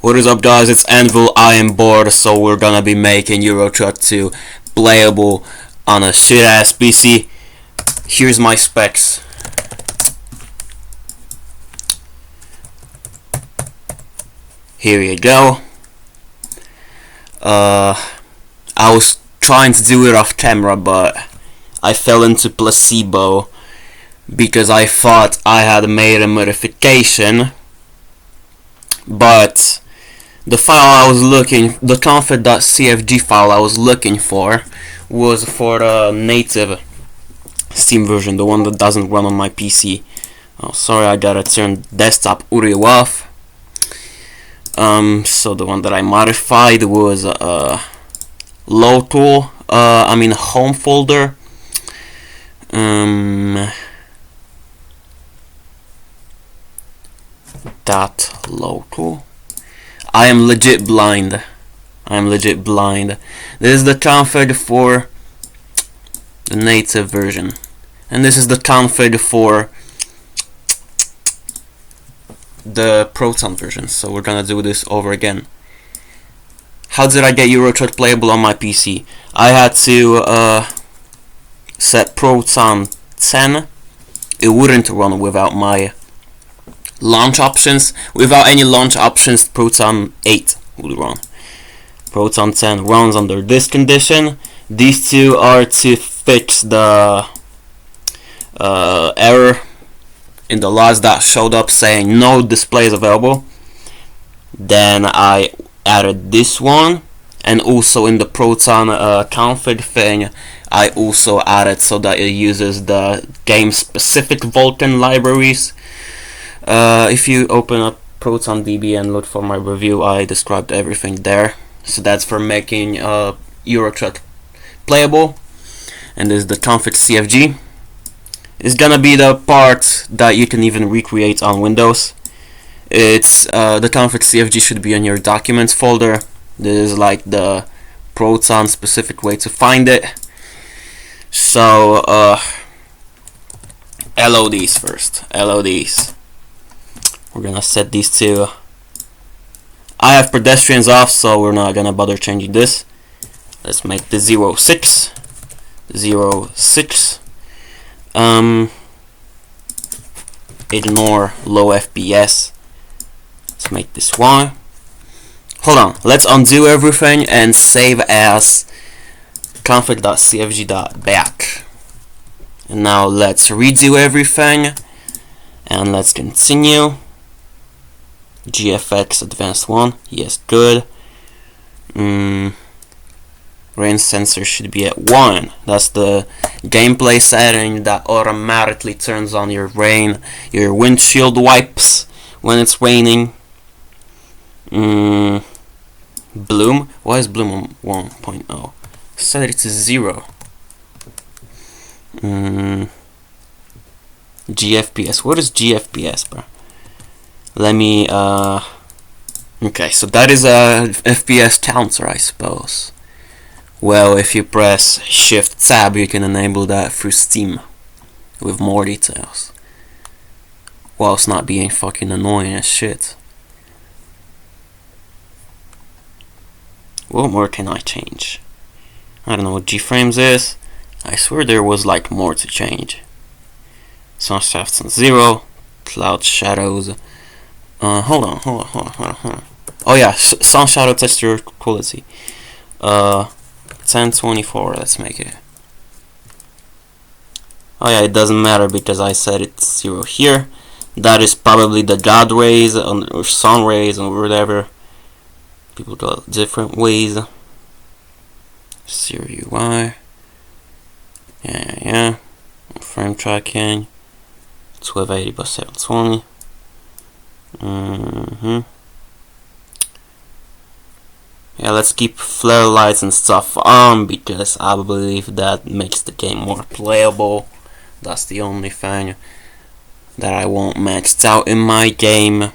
What is up, guys? It's Anvil. I am bored, so we're gonna be making Euro Truck 2 playable on a shit ass PC. Here's my specs. Here you go. I was trying to do it off camera, but I fell into placebo because I thought I had made a modification, but the file I was looking, the config.cfg file I was looking for was for the native Steam version, the one that doesn't run on my PC. Oh, sorry, I gotta turn desktop audio off. So the one that I modified was local, home folder. Dot local. I am legit blind. This is the config for the native version, and this is the config for the Proton version. So we're gonna do this over again. How did I get Euro Truck playable on my PC? I had to set Proton 10. It wouldn't run without my launch options. Without any launch options, Proton 8 would run. Proton 10 runs under this condition. These two are to fix the error in the logs that showed up saying no display is available. Then I added this one, and also in the Proton config thing I also added so that it uses the game specific Vulkan libraries. If you open up ProtonDB and look for my review, I described everything there. So that's for making Euro Truck playable. And this is the config.cfg. It's gonna be the part that you can even recreate on Windows. It's the config.cfg should be in your documents folder. This is like the Proton specific way to find it. So LODs first. LODs. We're gonna set these to. I have pedestrians off, so we're not gonna bother changing this. Let's make the 06. 06. Ignore low FPS. Let's make this one. Hold on. Let's undo everything and save as config.cfg.back. And now let's redo everything and let's continue. GFX advanced 1, yes, good. Rain sensor should be at 1. That's the gameplay setting that automatically turns on your windshield wipes when it's raining. Bloom, why is bloom on 1.0? Set it to 0. GFPS, what is GFPS, bro? Let me okay, so that is a FPS counter, I suppose. Well, if you press Shift Tab, you can enable that through Steam with more details, whilst not being fucking annoying as shit. What more can I change? I don't know what G-frames is. I swear there was like more to change. Sun shafts on 0, cloud shadows. Hold on. Oh yeah, sun shadow texture quality. 1024. Let's make it. Oh yeah, it doesn't matter because I set it 0 here. That is probably the God rays or sun rays or whatever. People call it different ways. 0 UI. Yeah. Frame tracking. 1280 by 720. Yeah, let's keep flare lights and stuff on because I believe that makes the game more playable. That's the only thing that I want maxed out in my game.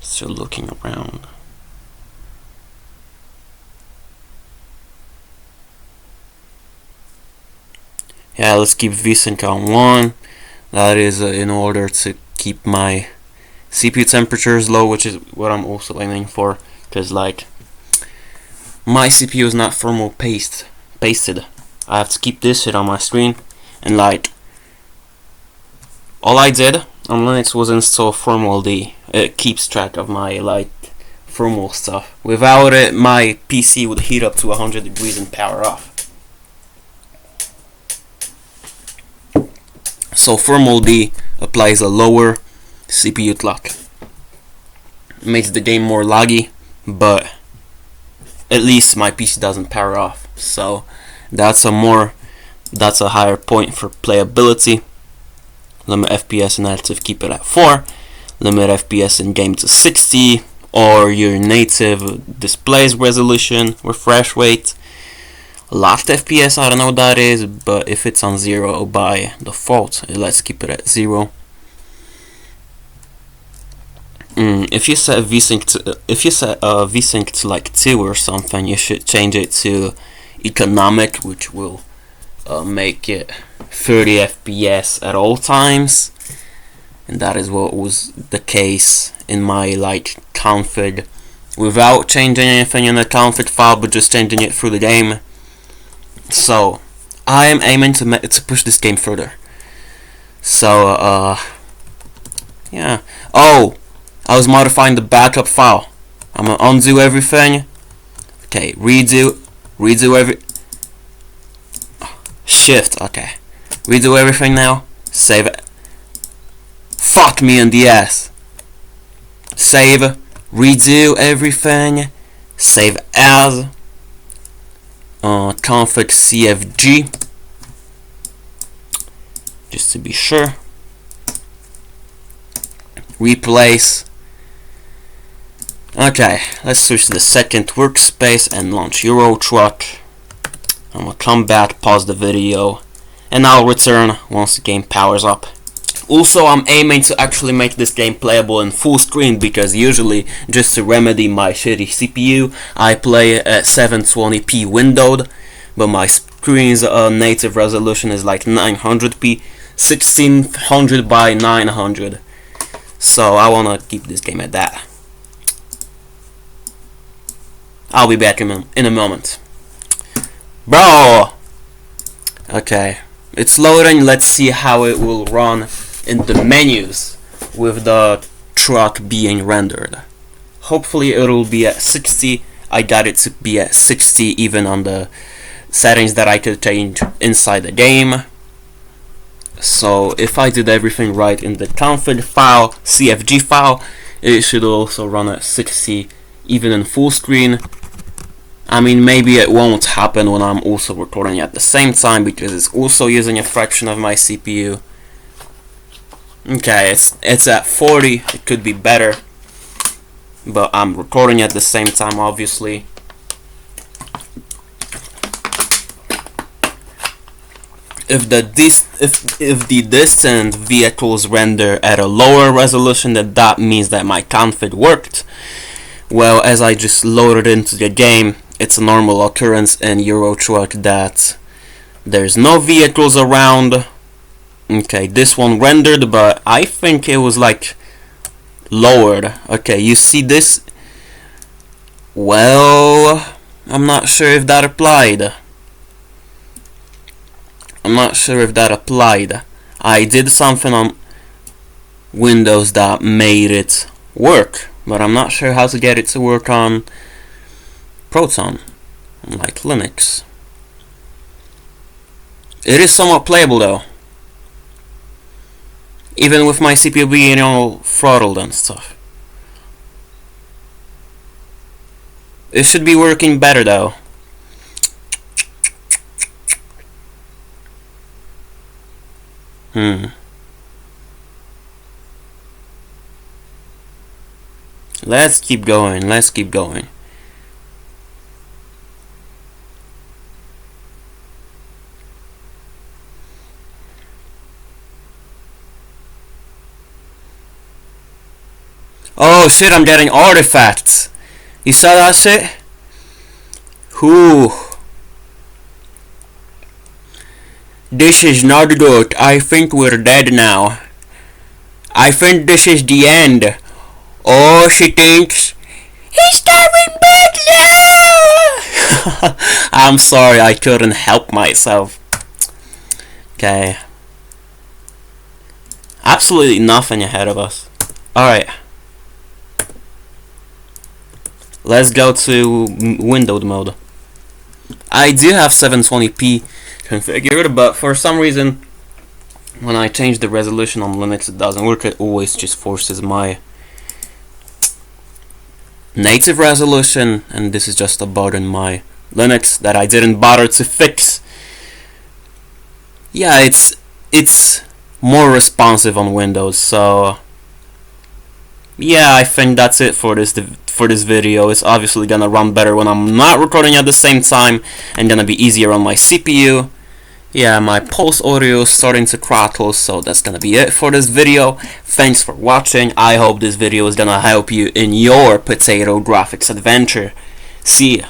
Still looking around. Yeah, let's keep VSync on 1. That is in order to keep my CPU temperatures low, which is what I'm also aiming for, because like my CPU is not thermal pasted. I have to keep this shit on my screen, and like all I did on Linux was install thermald. It keeps track of my like thermal stuff. Without it, my PC would heat up to 100 degrees and power off. So thermald applies a lower CPU clock. It makes the game more laggy, but at least my PC doesn't power off. So that's a higher point for playability. Limit FPS in active, keep it at 4. Limit FPS in game to 60, or your native display's resolution, refresh rate. Locked FPS, I don't know what that is, but if it's on 0 by default, let's keep it at 0. If you set VSync to like 2 or something, you should change it to economic, which will make it 30 FPS at all times, and that is what was the case in my like config, without changing anything in the config file, but just changing it through the game. So I am aiming to push this game further. So yeah. Oh, I was modifying the backup file. I'm gonna undo everything. Okay, redo every shift. Okay, redo everything now. Save it. Fuck me in the ass. Save, redo everything. Save as config.cfg, just to be sure. Replace. Okay, let's switch to the second workspace and launch EuroTruck. I'm gonna come back, pause the video, and I'll return once the game powers up. Also, I'm aiming to actually make this game playable in full screen, because usually, just to remedy my shitty CPU, I play at 720p windowed, but my screen's native resolution is like 900p, 1600 by 900. So I wanna keep this game at that. I'll be back in a moment. Bro! Okay, it's loading. Let's see how it will run in the menus with the truck being rendered. Hopefully it'll be at 60. I got it to be at 60 even on the settings that I could change inside the game. So if I did everything right in the config file, CFG file, it should also run at 60 even in full screen. I mean, maybe it won't happen when I'm also recording at the same time, because it's also using a fraction of my CPU. Okay, it's at 40. It could be better, but I'm recording at the same time, obviously. If the distant vehicles render at a lower resolution, then that means that my config worked. Well, as I just loaded into the game, it's a normal occurrence in EuroTruck that there's no vehicles around. Okay, this one rendered, but I think it was like lowered. Okay, you see this? Well, I'm not sure if that applied. I did something on Windows that made it work, but I'm not sure how to get it to work on Proton, like Linux. It is somewhat playable though, even with my CPU being all throttled and stuff. It should be working better though. Let's keep going. Oh shit, I'm getting artifacts. You saw that shit? Whew. This is not good. I think we're dead now. I think this is the end. Oh, she thinks he's starving badly. I'm sorry, I couldn't help myself. Okay. Absolutely nothing ahead of us. Alright. Let's go to windowed mode. I do have 720p configured, but for some reason when I change the resolution on Linux it doesn't work. It always just forces my native resolution, and this is just a bug in my Linux that I didn't bother to fix. Yeah, it's more responsive on Windows, so yeah, I think that's it for this video. It's obviously gonna run better when I'm not recording at the same time, and gonna be easier on my CPU. Yeah, my pulse audio is starting to crackle, so that's gonna be it for this video. Thanks for watching. I hope this video is gonna help you in your potato graphics adventure. See ya.